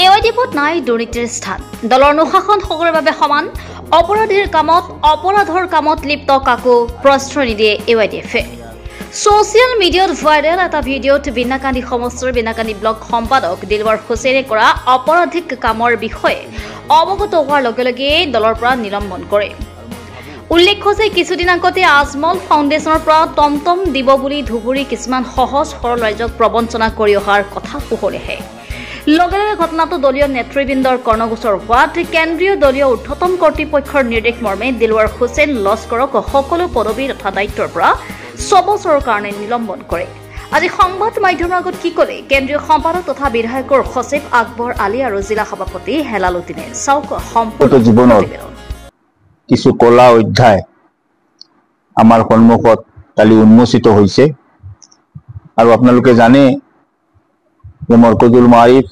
এৱাইডিএফত নাই দুৰ্নীতিৰ স্থান দলৰ অনুশাসন সকলোৰে বাবে সমান অপৰাধৰ কামত লিপ্ত কাকো প্ৰশ্ৰয় নিদিয়ে এৱাইডিএফে সোশ্যাল মিডিয়াত ভাইৰেল এটা ভিডিঅ'ত বিনাকান্দি সমষ্টিৰ বিনাকান্দি ব্লক সম্পাদক দিলৱাৰ হুছেইনে কৰা অপৰাধিক কামৰ বিষয়ে অৱগত হোৱাৰ লগে লগে দলৰ পৰা নিলম্বন কৰে উল্লেখ্য যে কিছুদিন আগতে আজমল ফাউণ্ডেশ্যনৰ পৰা টমটম দিব বুলি ধুবুৰী কিছুমান সহজ সৰল ৰাইজক প্ৰবঞ্চনা কৰি অহাৰ কথা পোহৰে আহে লগে লগে ঘটনাটো দলীয় নেতৃবৃন্দৰ কৰ্ণগোচৰ হোৱাত কেন্দ্ৰীয় দলীয় ঊৰ্ধ্বতম কৰ্তৃপক্ষৰ নিৰ্দেশ মৰ্মে দিলৱাৰ হুছেইন লস্কৰক সকলো পদবী তথা দায়িত্বৰ পৰা 6 বছৰৰ কাৰণে নিলম্বন কৰে আজি সংবাদ মাধ্যমৰ আগত কি ক'লে কেন্দ্ৰীয় সম্পাদক তথা বিধায়কৰ সচিব আকবৰ আলী আৰু জিলা সভাপতি হেলালুদ্দিনে চাওক সম্পূৰ্ণ জীৱনৰ কিছু কলা অধ্যায় আমাৰ সন্মুখত কালি উন্মোচিত হৈছে আৰু আপোনালোকে জানে যে মৰকজুল মাৰিফ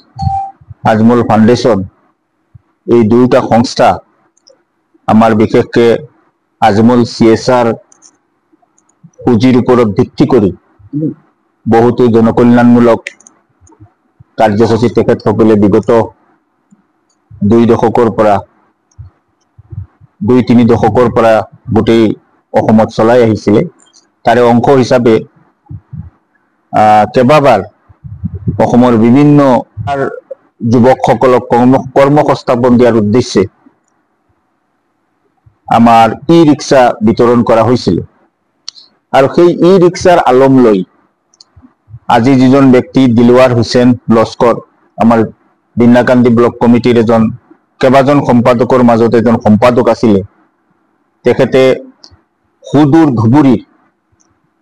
আজমল ফাউণ্ডেশ্যন এই দুটা সংস্থা আমাৰ বিশেষকৈ আজমল CSR পুঁজিৰ ওপৰত ভিত্তি কৰি বহুতো জনকল্যাণমূলক কাৰ্যসূচী তেখেতসকলে বিগত 2 দশকৰ পৰা 2-3 দশকৰ পৰা গোটেই অসমত চলাই আহিছিলে তাৰে অংশ হিচাপে কেইবাবাৰ অসমৰ বিভিন্ন যুৱকসকলক কৰ্মসংস্থাপন দিয়াৰ উদ্দেশ্যে আমাৰ ই-ৰিক্সা বিতৰণ কৰা হৈছিল আৰু সেই ই-ৰিক্সাৰ আলম লৈ আজি যিজন ব্যক্তি দিলৱাৰ হুছেইন লস্কৰ আমাৰ বিনাকান্দি ব্লক কমিটিৰ কেইবাজন সম্পাদকৰ মাজত এজন সম্পাদক আছিলে তেখেতে সুদূৰ ধুবুৰীৰ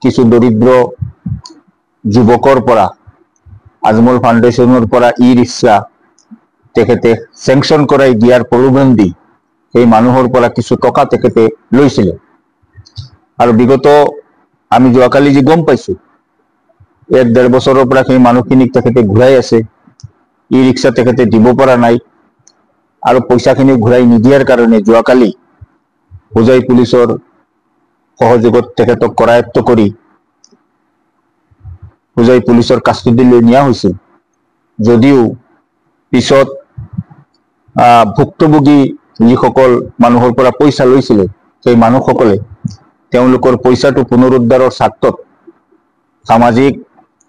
কিছু দৰিদ্ৰ যুৱকৰ পৰা আজমল ফাউণ্ডেশ্যনৰ পৰা ই-ৰিক্সা তেখেতে চেংচন কৰাই দিয়াৰ প্ৰলোভন দি সেই মানুহৰ পৰা কিছু টকা তেখেতে লৈছিলে আৰু বিগত আমি যোৱাকালি যি গম পাইছো 1-1.5 বছৰৰ পৰা সেই মানুহখিনিক তেখেতে ঘূৰাই আছে ই-ৰিক্সা তেখেতে দিব পৰা নাই আৰু পইচাখিনি ঘূৰাই নিদিয়াৰ কাৰণে যোৱাকালি হোজাই পুলিচৰ সহযোগত তেখেতক কৰায়ত্ব কৰি হোজাই পুলিচৰ কাষ্টডিলৈ নিয়া হৈছিল যদিও পিছত ভুক্তভোগী যিসকল মানুহৰ পৰা পইচা লৈছিলে সেই মানুহসকলে তেওঁলোকৰ পইচাটো পুনৰুদ্ধাৰৰ স্বাৰ্থত সামাজিক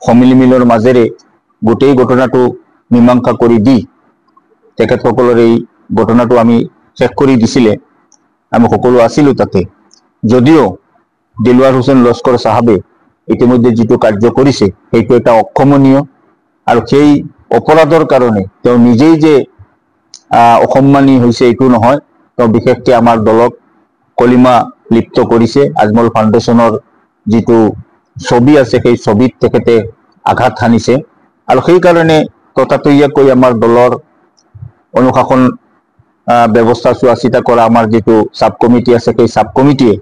সমিলমিলৰ মাজেৰে গোটেই ঘটনাটো মীমাংসা কৰি দি তেখেতসকলৰ এই ঘটনাটো আমি শেষ কৰি দিছিলে আমি সকলো আছিলো তাতে যদিও দিলৱাৰ হুছেইন লস্কৰ সাহাবে ইতিমধ্যে যিটো কাৰ্য কৰিছে সেইটো এটা অক্ষমনীয় আৰু সেই অপৰাধৰ কাৰণে তেওঁ নিজেই যে অসন্মানী হৈছে এইটো নহয় তেওঁ বিশেষকৈ আমাৰ দলক কলিমা লিপ্ত কৰিছে আজমল ফাউণ্ডেশ্যনৰ যিটো ছবি আছে সেই ছবিত তেখেতে আঘাত হানিছে আৰু সেই কাৰণে ততাতৈয়াকৈ আমাৰ দলৰ অনুশাসন ব্যৱস্থা চোৱা চিতা কৰা আমাৰ যিটো সাব কমিটি আছে সেই সাব কমিটিয়ে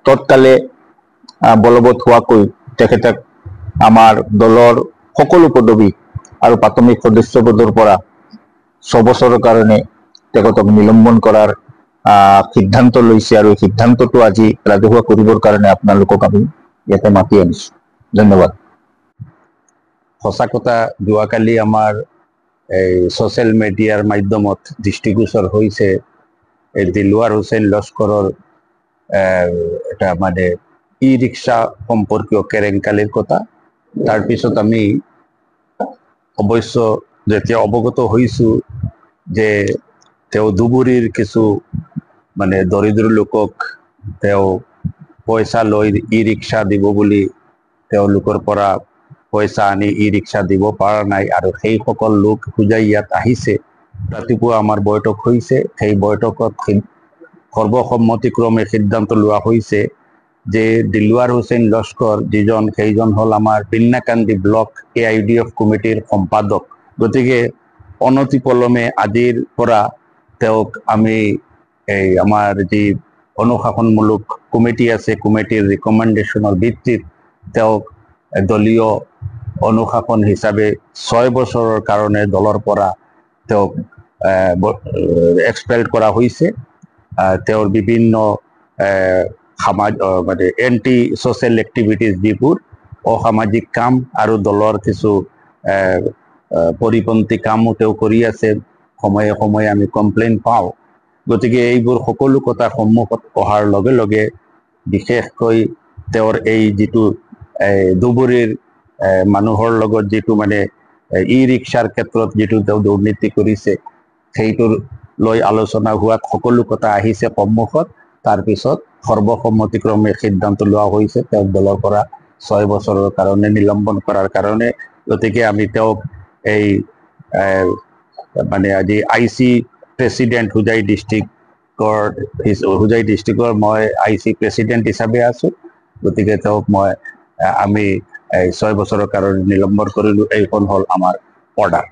তৎকালে বলবৎ হোৱাকৈ তেখেতক আমাৰ দলৰ সকলো পদবী আৰু প্ৰাথমিক সদস্য পদৰ পৰা 6 বছৰৰ কাৰণে তেখেতক নিলম্বন কৰাৰ সিদ্ধান্ত লৈছে আৰু এই সিদ্ধান্তটো আজি ৰাজহুৱা কৰিবৰ কাৰণে আপোনালোকক আমি ইয়াতে মাতি আনিছো ধন্যবাদ সঁচা কথা যোৱাকালি আমাৰ এই সোশ্যাল মিডিয়াৰ মাধ্যমত দৃষ্টিগোচৰ হৈছে এই দিলৱাৰ হুছেইন লস্কৰৰ এটা মানে ই-ৰিক্সা সম্পৰ্কীয় কেৰেংকালিৰ কথা তাৰপিছত আমি অৱশ্য যেতিয়া অৱগত হৈছো যে তেওঁ ধুবুৰীৰ কিছু মানে দৰিদ্ৰ লোকক তেওঁ পইচা লৈ ই-ৰিক্সা দিব বুলি তেওঁলোকৰ পৰা পইচা আনি ই-ৰিক্সা দিব পৰা নাই আৰু সেই সকল লোক খুজাই ইয়াত আহিছে ৰাতিপুৱা আমাৰ বৈঠক হৈছে সেই বৈঠকত সৰ্বসন্মতিক্ৰমে সিদ্ধান্ত লোৱা হৈছে যে দিলৱাৰ হুছেইন লস্কৰ সেইজন হল আমাৰ বিনাকান্দি ব্লক AIDF কমিটিৰ সম্পাদক গতিকে অনতিপলমে আজিৰ পৰা তেওঁক আমি এই আমাৰ যি অনুশাসনমূলক কমিটি আছে কমিটিৰ ৰিকমেণ্ডেশ্যনৰ ভিত্তিত তেওঁক দলীয় অনুশাসন হিচাপে 6 বছৰৰ কাৰণে দলৰ পৰা তেওঁক এক্সপেল কৰা হৈছে তেওঁৰ বিভিন্ন মানে এন্টি সোশ্যাল এক্টিভিটিজ যিবোৰ অসামাজিক কাম আৰু দলৰ কিছু পৰিপন্থী কামো তেওঁ কৰি আছে, সময়ে সময়ে আমি কমপ্লেইন পাওঁ। গতিকে এইবোৰ সকলো কথা সন্মুখত অহাৰ লগে লগে বিশেষকৈ তেওঁৰ এই যিটো ধুবুৰীৰ মানুহৰ লগত যিটো মানে ই ৰিক্সাৰ ক্ষেত্ৰত যিটো তেওঁ দুৰ্নীতি কৰিছে, সেইটোৰ লৈ আলোচনা হোৱাত সকলো কথা আহিছে সন্মুখত। তাৰপিছত সৰ্বসন্মতিক্ৰমে সিদ্ধান্ত লোৱা হৈছে তেওঁক দলৰ পৰা 6 বছৰৰ কাৰণে নিলম্বন কৰাৰ কাৰণে। গতিকে আমি তেওঁক এই মানে আজি IC প্ৰেচিডেণ্ট হোজাই ডিষ্ট্ৰিক্টৰ মই IC প্ৰেচিডেণ্ট হিচাপে আছো। গতিকে তেওঁক আমি 6 বছৰৰ কাৰণে নিলম্বন কৰিলো। এইখন হ'ল আমাৰ অৰ্ডাৰ।